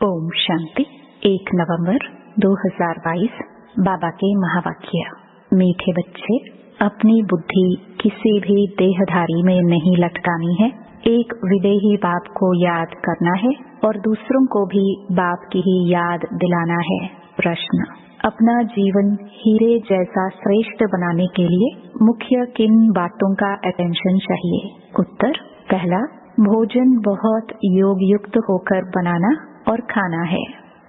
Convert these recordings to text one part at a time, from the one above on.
ओम शांति। 1 नवंबर 2022 बाबा के महावाक्य। मीठे बच्चे, अपनी बुद्धि किसी भी देहधारी में नहीं लटकानी है। एक विदेही बाप को याद करना है और दूसरों को भी बाप की ही याद दिलाना है। प्रश्न: अपना जीवन हीरे जैसा श्रेष्ठ बनाने के लिए मुख्य किन बातों का अटेंशन चाहिए? उत्तर: पहला, भोजन बहुत योग युक्त होकर बनाना और खाना है।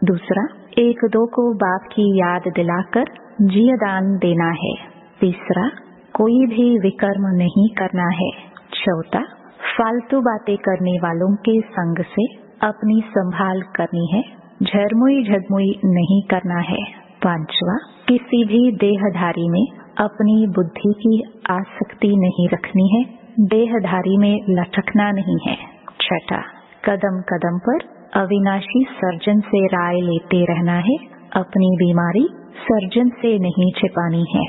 दूसरा, एक दो को बाप की याद दिलाकर जियदान देना है। तीसरा, कोई भी विकर्म नहीं करना है। चौथा, फालतू बातें करने वालों के संग से अपनी संभाल करनी है। झरमुई झगमुई नहीं करना है। पांचवा, किसी भी देहधारी में अपनी बुद्धि की आसक्ति नहीं रखनी है। देहधारी में लटकना नहीं है। छठा, कदम कदम पर अविनाशी सर्जन से राय लेते रहना है। अपनी बीमारी सर्जन से नहीं छिपानी है।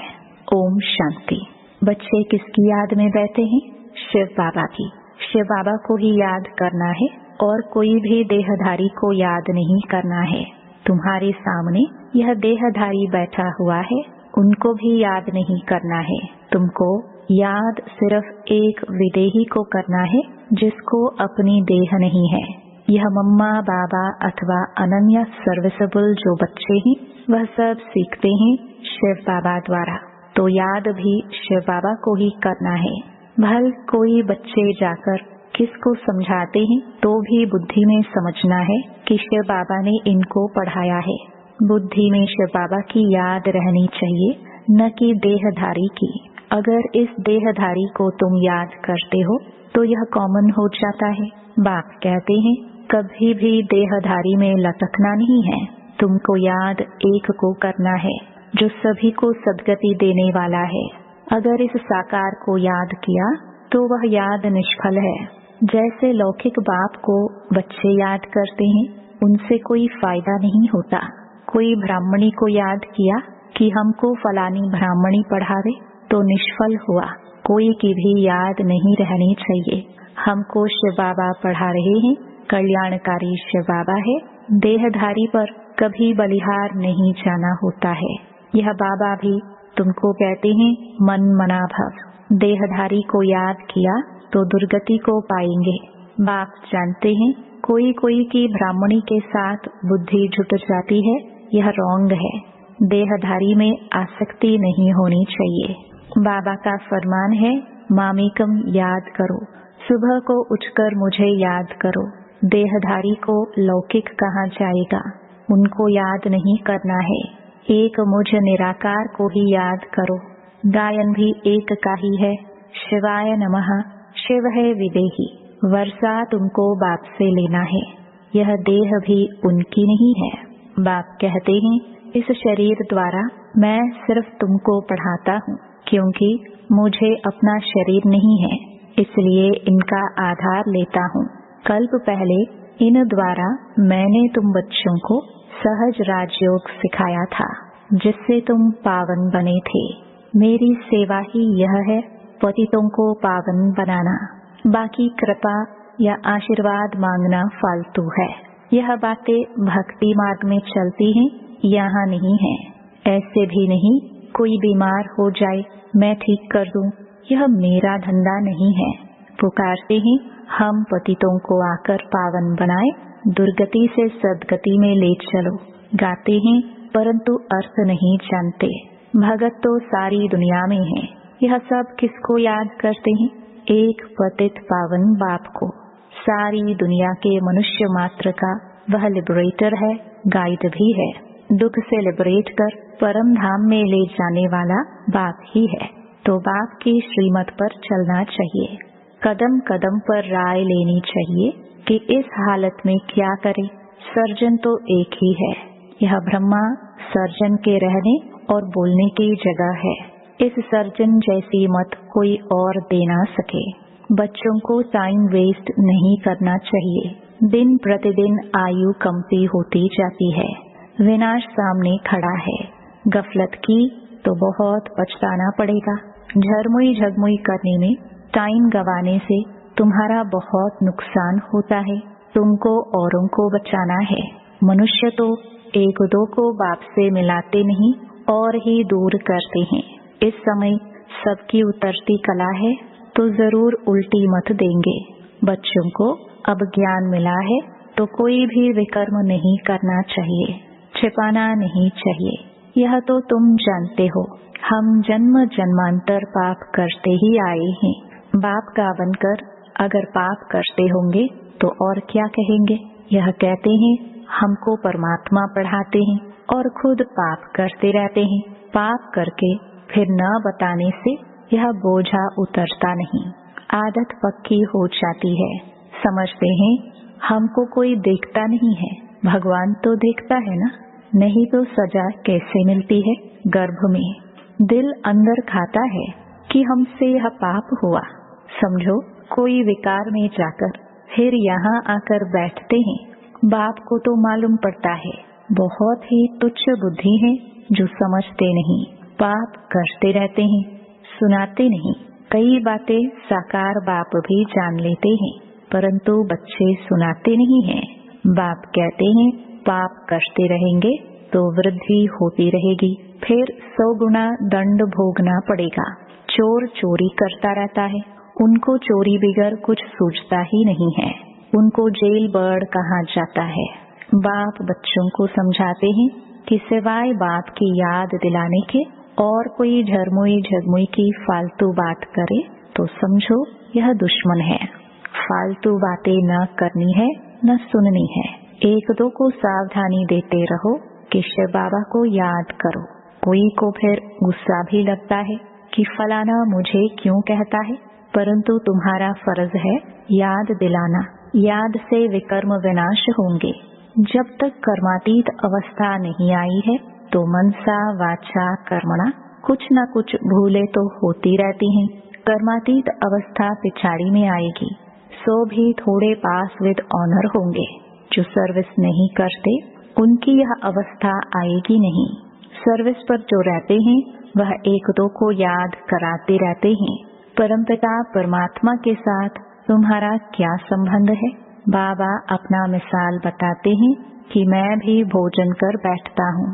ओम शांति। बच्चे किसकी याद में बैठे हैं? शिव बाबा की। शिव बाबा को ही याद करना है और कोई भी देहधारी को याद नहीं करना है। तुम्हारे सामने यह देहधारी बैठा हुआ है, उनको भी याद नहीं करना है। तुमको याद सिर्फ एक विदेही को करना है जिसको अपनी देह नहीं है। यह मम्मा बाबा अथवा अनन्य सर्विसेबल जो बच्चे हैं वह सब सीखते हैं शिव बाबा द्वारा, तो याद भी शिव बाबा को ही करना है। भल कोई बच्चे जाकर किसको समझाते हैं तो भी बुद्धि में समझना है कि शिव बाबा ने इनको पढ़ाया है। बुद्धि में शिव बाबा की याद रहनी चाहिए, न कि देहधारी की। अगर इस देहधारी को तुम याद करते हो तो यह कॉमन हो जाता है। बाप कहते हैं कभी भी देहधारी में लटकना नहीं है। तुमको याद एक को करना है जो सभी को सद्गति देने वाला है। अगर इस साकार को याद किया तो वह याद निष्फल है। जैसे लौकिक बाप को बच्चे याद करते हैं, उनसे कोई फायदा नहीं होता। कोई ब्राह्मणी को याद किया कि हमको फलानी ब्राह्मणी पढ़ावे तो निष्फल हुआ। कोई की भी याद नहीं रहनी चाहिए। हमको शिव बाबा पढ़ा रहे हैं, कल्याणकारी शिव बाबा है। देहधारी पर कभी बलिहार नहीं जाना होता है। यह बाबा भी तुमको कहते हैं मन मना भव। देहधारी को याद किया तो दुर्गति को पाएंगे। बाप जानते हैं कोई कोई की ब्राह्मणी के साथ बुद्धि जुट जाती है, यह रॉन्ग है। देहधारी में आसक्ति नहीं होनी चाहिए। बाबा का फरमान है मामेकम याद करो, सुबह को उठकर मुझे याद करो। देहधारी को लौकिक कहा जाएगा, उनको याद नहीं करना है। एक मुझ निराकार को ही याद करो। गायन भी एक का ही है, शिवाय नमः। शिव है विदेही, वर्षा तुमको बाप से लेना है। यह देह भी उनकी नहीं है। बाप कहते हैं इस शरीर द्वारा मैं सिर्फ तुमको पढ़ाता हूँ, क्योंकि मुझे अपना शरीर नहीं है, इसलिए इनका आधार लेता हूँ। कल्प पहले इन द्वारा मैंने तुम बच्चों को सहज राजयोग सिखाया था, जिससे तुम पावन बने थे। मेरी सेवा ही यह है, पतितों को पावन बनाना। बाकी कृपा या आशीर्वाद मांगना फालतू है। यह बातें भक्ति मार्ग में चलती हैं, यहाँ नहीं है। ऐसे भी नहीं कोई बीमार हो जाए मैं ठीक कर दूं, यह मेरा धंधा नहीं है। पुकारते हैं हम पतितों को आकर पावन बनाए, दुर्गति से सद्गति में ले चलो। गाते हैं परंतु अर्थ नहीं जानते। भगत तो सारी दुनिया में है। यह सब किसको याद करते हैं? एक पतित पावन बाप को। सारी दुनिया के मनुष्य मात्र का वह लिबरेटर है, गाइड भी है। दुख से लिबरेट कर परम धाम में ले जाने वाला बाप ही है। तो बाप की श्रीमत पर चलना चाहिए। कदम कदम पर राय लेनी चाहिए कि इस हालत में क्या करें। सर्जन तो एक ही है। यह ब्रह्मा सर्जन के रहने और बोलने की जगह है। इस सर्जन जैसी मत कोई और दे ना सके। बच्चों को टाइम वेस्ट नहीं करना चाहिए। दिन प्रतिदिन आयु कमती होती जाती है। विनाश सामने खड़ा है। गफलत की तो बहुत पछताना पड़ेगा। झरमुई झगमुई करने में, टाइम गवाने से तुम्हारा बहुत नुकसान होता है। तुमको औरों को बचाना है। मनुष्य तो एक दो को बाप से मिलाते नहीं और ही दूर करते हैं। इस समय सबकी उतरती कला है तो जरूर उल्टी मत देंगे। बच्चों को अब ज्ञान मिला है तो कोई भी विकर्म नहीं करना चाहिए, छिपाना नहीं चाहिए। यह तो तुम जानते हो, हम जन्म जन्मांतर पाप करते ही आए हैं। बाप का बनकर अगर पाप करते होंगे तो और क्या कहेंगे। यह कहते हैं हमको परमात्मा पढ़ाते हैं और खुद पाप करते रहते हैं। पाप करके फिर न बताने से यह बोझा उतरता नहीं, आदत पक्की हो जाती है। समझते हैं हमको कोई देखता नहीं है, भगवान तो देखता है ना, नहीं तो सजा कैसे मिलती है। गर्भ में दिल अंदर खाता है कि हमसे यह पाप हुआ। समझो कोई विकार में जाकर फिर यहाँ आकर बैठते हैं। बाप को तो मालूम पड़ता है, बहुत ही तुच्छ बुद्धि है जो समझते नहीं, पाप करते रहते हैं, सुनाते नहीं। कई बातें साकार बाप भी जान लेते हैं, परंतु बच्चे सुनाते नहीं हैं। बाप कहते हैं पाप करते रहेंगे तो वृद्धि होती रहेगी, फिर 100 गुना दंड भोगना पड़ेगा। चोर चोरी करता रहता है, उनको चोरी बिगर कुछ सूझता ही नहीं है, उनको जेल बर्ड कहा जाता है। बाप बच्चों को समझाते हैं कि सिवाय बाप की याद दिलाने के और कोई झरमुई झगमुई की फालतू बात करे तो समझो यह दुश्मन है। फालतू बातें न करनी है न सुननी है। एक दो को सावधानी देते रहो कि शिव बाबा को याद करो। कोई को फिर गुस्सा भी लगता है कि फलाना मुझे क्यों कहता है, परंतु तुम्हारा फर्ज है याद दिलाना। याद से विकर्म विनाश होंगे। जब तक कर्मातीत अवस्था नहीं आई है तो मनसा वाचा कर्मणा कुछ न कुछ भूले तो होती रहती हैं। कर्मातीत अवस्था पिछाड़ी में आएगी, सो भी थोड़े पास विद ऑनर होंगे। जो सर्विस नहीं करते उनकी यह अवस्था आएगी नहीं। सर्विस पर जो रहते हैं वह एक दो को याद कराते रहते हैं। परमपिता परमात्मा के साथ तुम्हारा क्या संबंध है। बाबा अपना मिसाल बताते हैं कि मैं भी भोजन कर बैठता हूँ,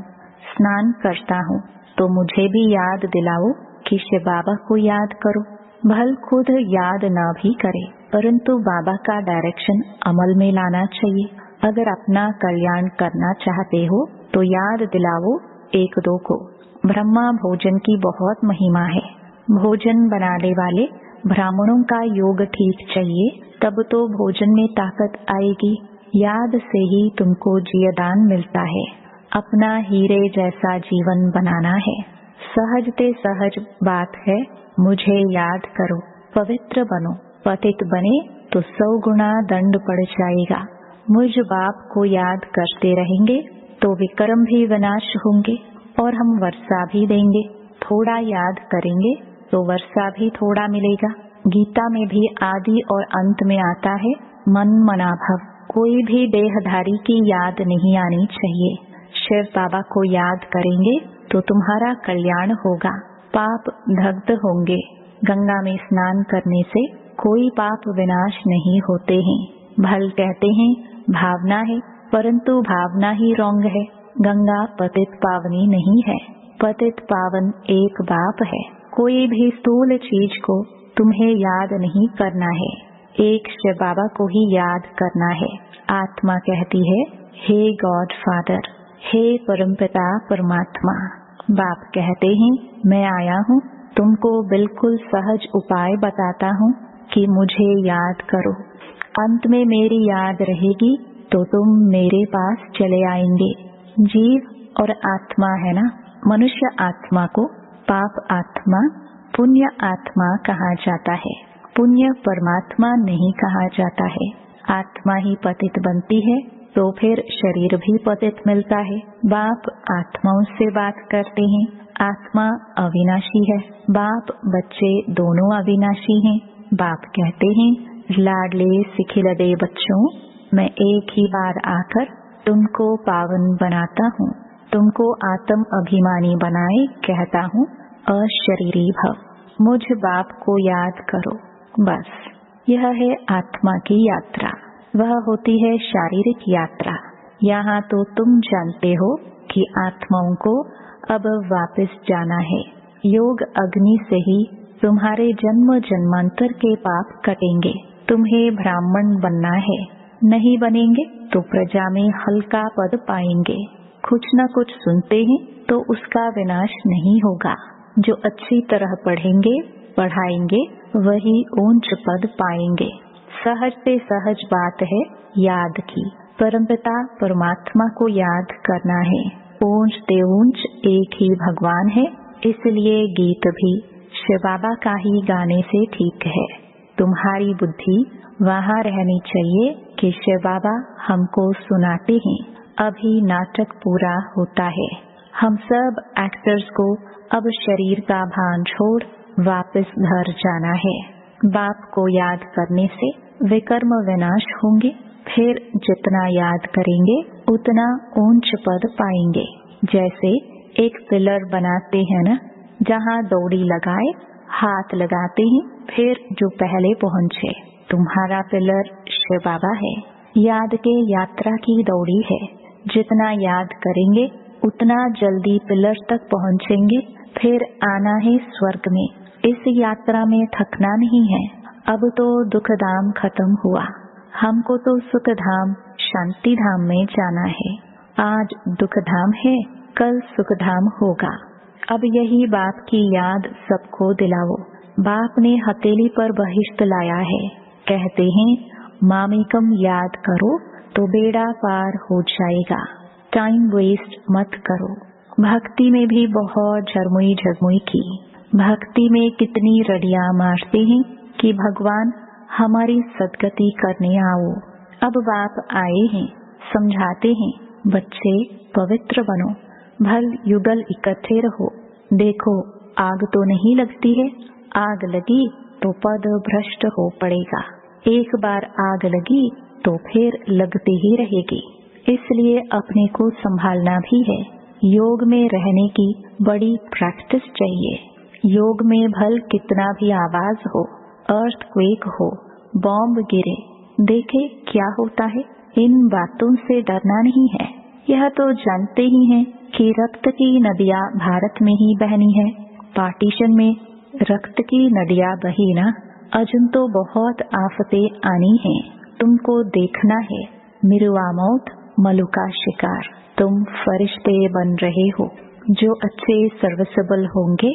स्नान करता हूँ, तो मुझे भी याद दिलाओ कि शिव बाबा को याद करो। भल खुद याद न भी करे, परंतु बाबा का डायरेक्शन अमल में लाना चाहिए। अगर अपना कल्याण करना चाहते हो तो याद दिलाओ एक दो को। ब्रह्मा भोजन की बहुत महिमा है। भोजन बनाने वाले ब्राह्मणों का योग ठीक चाहिए, तब तो भोजन में ताकत आएगी। याद से ही तुमको जीवदान मिलता है। अपना हीरे जैसा जीवन बनाना है। सहजते सहज बात है, मुझे याद करो, पवित्र बनो। पतित बने तो 100 गुना दंड पड़ जाएगा। मुझ बाप को याद करते रहेंगे तो विक्रम भी विनाश होंगे और हम वर्षा भी देंगे। थोड़ा याद करेंगे तो वर्षा भी थोड़ा मिलेगा। गीता में भी आदि और अंत में आता है मन मनाभव। कोई भी देहधारी की याद नहीं आनी चाहिए। शिव बाबा को याद करेंगे तो तुम्हारा कल्याण होगा। पाप दग्ध होंगे। गंगा में स्नान करने से कोई पाप विनाश नहीं होते हैं। भल कहते हैं भावना है, परंतु भावना ही रॉन्ग है। गंगा पतित पावनी नहीं है, पतित पावन एक बाप है। कोई भी स्थूल चीज को तुम्हें याद नहीं करना है, एक शिव बाबा को ही याद करना है। आत्मा कहती है हे गॉड फादर, हे परमपिता परमात्मा। बाप कहते हैं मैं आया हूँ, तुमको बिल्कुल सहज उपाय बताता हूँ कि मुझे याद करो। अंत में मेरी याद रहेगी तो तुम मेरे पास चले आएंगे। जीव और आत्मा है ना। मनुष्य आत्मा को पाप आत्मा, पुण्य आत्मा कहा जाता है। पुण्य परमात्मा नहीं कहा जाता है। आत्मा ही पतित बनती है तो फिर शरीर भी पतित मिलता है। बाप आत्माओं से बात करते हैं। आत्मा अविनाशी है, बाप बच्चे दोनों अविनाशी हैं। बाप कहते हैं लाडले सिखिलदे बच्चों, मैं एक ही बार आकर तुमको पावन बनाता हूँ, तुमको आत्म अभिमानी बनाए कहता हूँ अशरीरी भव। मुझ बाप को याद करो। बस यह है आत्मा की यात्रा। वह होती है शारीरिक यात्रा। यहाँ तो तुम जानते हो कि आत्माओं को अब वापस जाना है। योग अग्नि से ही तुम्हारे जन्म जन्मांतर के पाप कटेंगे। तुम्हें ब्राह्मण बनना है, नहीं बनेंगे तो प्रजा में हल्का पद पाएंगे। कुछ न कुछ सुनते हैं तो उसका विनाश नहीं होगा। जो अच्छी तरह पढ़ेंगे पढ़ाएंगे वही ऊंच पद पाएंगे। सहज से सहज बात है याद की। परमपिता परमात्मा को याद करना है। ऊंच ते ऊंच एक ही भगवान है, इसलिए गीत भी शिव बाबा का ही गाने से ठीक है। तुम्हारी बुद्धि वहाँ रहनी चाहिए कि शिव बाबा हमको सुनाते हैं। अभी नाटक पूरा होता है। हम सब एक्टर्स को अब शरीर का भान छोड़ वापस घर जाना है। बाप को याद करने से विकर्म विनाश होंगे। फिर जितना याद करेंगे उतना ऊंच पद पाएंगे। जैसे एक पिलर बनाते हैं ना, जहाँ दौड़ी लगाए हाथ लगाते हैं, फिर जो पहले पहुँचे। तुम्हारा पिलर शिव बाबा है। याद के यात्रा की दौड़ी है। जितना याद करेंगे उतना जल्दी पिलर तक पहुँचेंगे। फिर आना है स्वर्ग में। इस यात्रा में थकना नहीं है। अब तो दुख धाम खत्म हुआ। हमको तो सुख धाम शांति धाम में जाना है। आज दुख धाम है, कल सुख धाम होगा। अब यही बाप की याद सबको दिलाओ। बाप ने हथेली पर बहिश्त लाया है। कहते हैं मामेकम याद करो तो बेड़ा पार हो जाएगा। टाइम वेस्ट मत करो। भक्ति में भी बहुत झरमुई झरमुई की। भक्ति में कितनी रड़ियां मारते हैं कि भगवान हमारी सदगति करने आओ। अब बाप आए हैं, समझाते हैं, बच्चे पवित्र बनो, भल युगल इकट्ठे रहो। देखो आग तो नहीं लगती है, आग लगी तो पद भ्रष्ट हो पड़ेगा। एक बार आग लगी तो फिर लगती ही रहेगी। इसलिए अपने को संभालना भी है। योग में रहने की बड़ी प्रैक्टिस चाहिए। योग में भल कितना भी आवाज हो, अर्थक्वेक हो, बॉम्ब गिरे, देखे क्या होता है। इन बातों से डरना नहीं है। यह तो जानते ही हैं कि रक्त की नदियाँ भारत में ही बहनी है। पार्टीशन में रक्त की नदियाँ बही ना, अजन तो बहुत आफतें आनी हैं। तुमको देखना है। मिरुआ मौत मलू का शिकार। तुम फरिश्ते बन रहे हो। जो अच्छे सर्विसेबल होंगे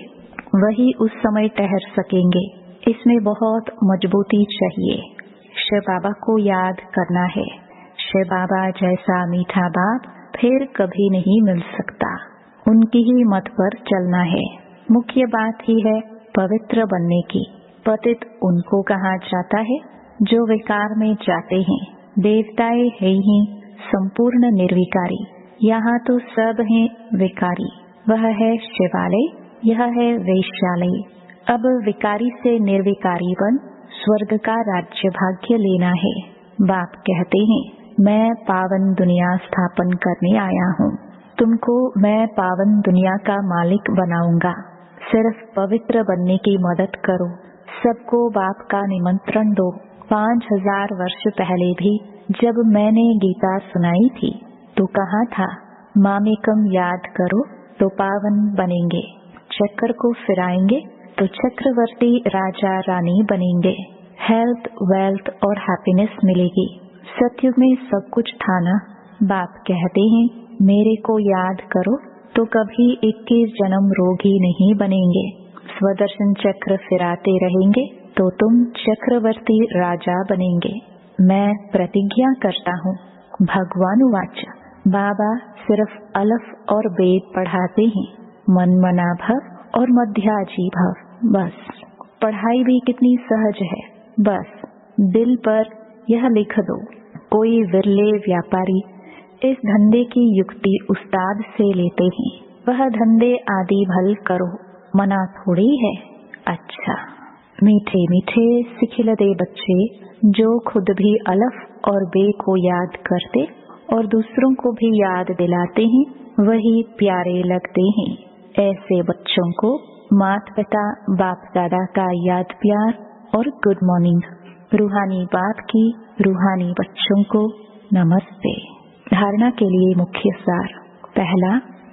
वही उस समय ठहर सकेंगे। इसमें बहुत मजबूती चाहिए। शिव बाबा को याद करना है। शिव बाबा जैसा मीठा बाप फिर कभी नहीं मिल सकता। उनकी ही मत पर चलना है। मुख्य बात ही है पवित्र बनने की। पतित उनको कहा जाता है जो विकार में जाते हैं। देवताएं है ही संपूर्ण निर्विकारी। यहाँ तो सब हैं विकारी। वह है शिवालय, यह है वेश्यालय। अब विकारी से निर्विकारी बन स्वर्ग का राज्य भाग्य लेना है। बाप कहते हैं मैं पावन दुनिया स्थापन करने आया हूँ। तुमको मैं पावन दुनिया का मालिक बनाऊंगा। सिर्फ पवित्र बनने की मदद करो। सबको बाप का निमंत्रण दो। 5000 वर्ष पहले भी जब मैंने गीता सुनाई थी तो कहा था मामेकम याद करो तो पावन बनेंगे। चक्र को फिराएंगे तो चक्रवर्ती राजा रानी बनेंगे। हेल्थ, वेल्थ और हैप्पीनेस मिलेगी। सत्युग में सब कुछ था ना। बाप कहते हैं मेरे को याद करो तो कभी 21 जन्म रोगी नहीं बनेंगे। स्वदर्शन चक्र फिराते रहेंगे तो तुम चक्रवर्ती राजा बनेंगे। मैं प्रतिज्ञा करता हूँ। भगवान वाच। बाबा सिर्फ अलफ और बेद पढ़ाते हैं। मनमना भव और मध्याजी भव। बस पढ़ाई भी कितनी सहज है। बस दिल पर यह लिख दो। कोई विरले व्यापारी इस धंधे की युक्ति उस्ताद से लेते हैं। वह धंधे आदि भल करो, मना थोड़ी है। अच्छा मीठे मीठे सिखिलदे बच्चे जो खुद भी अलफ और बे को याद करते और दूसरों को भी याद दिलाते हैं, वही प्यारे लगते हैं। ऐसे बच्चों को माता पिता बाप दादा का याद प्यार और गुड मॉर्निंग। रूहानी बाप की रूहानी बच्चों को नमस्ते। धारणा के लिए मुख्य सार। पहला,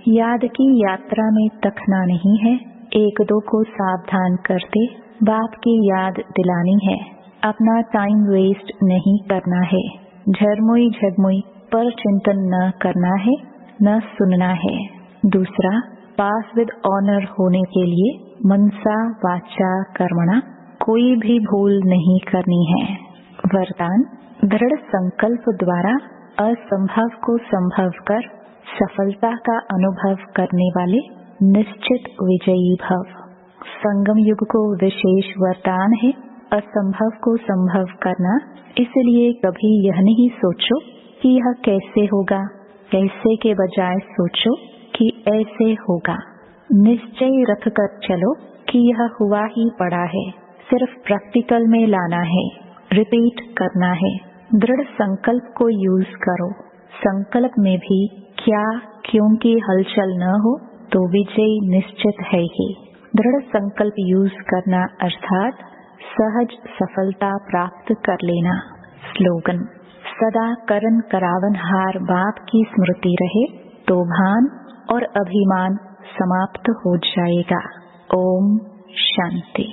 याद की यात्रा में तखना नहीं है, एक दो को सावधान करते बाप की याद दिलानी है। अपना टाइम वेस्ट नहीं करना है, झरमुई झगमुई पर चिंतन न करना है, न सुनना है। दूसरा, पास विद ऑनर होने के लिए मनसा वाचा कर्मणा कोई भी भूल नहीं करनी है। वरदान, दृढ़ संकल्प द्वारा असंभव को संभव कर सफलता का अनुभव करने वाले निश्चित विजयी भव। संगम युग को विशेष वरदान है असंभव को संभव करना, इसलिए कभी यह नहीं सोचो कि यह कैसे होगा, कैसे के बजाय सोचो कि ऐसे होगा। निश्चय रख कर चलो कि यह हुआ ही पड़ा है, सिर्फ प्रैक्टिकल में लाना है, रिपीट करना है। दृढ़ संकल्प को यूज करो। संकल्प में भी क्या क्यों की हलचल न हो तो विजय निश्चित है ही। दृढ़ संकल्प यूज करना अर्थात सहज सफलता प्राप्त कर लेना। स्लोगन, सदा करन करावन हार बाप की स्मृति रहे तो भान और अभिमान समाप्त हो जाएगा। ओम शांति।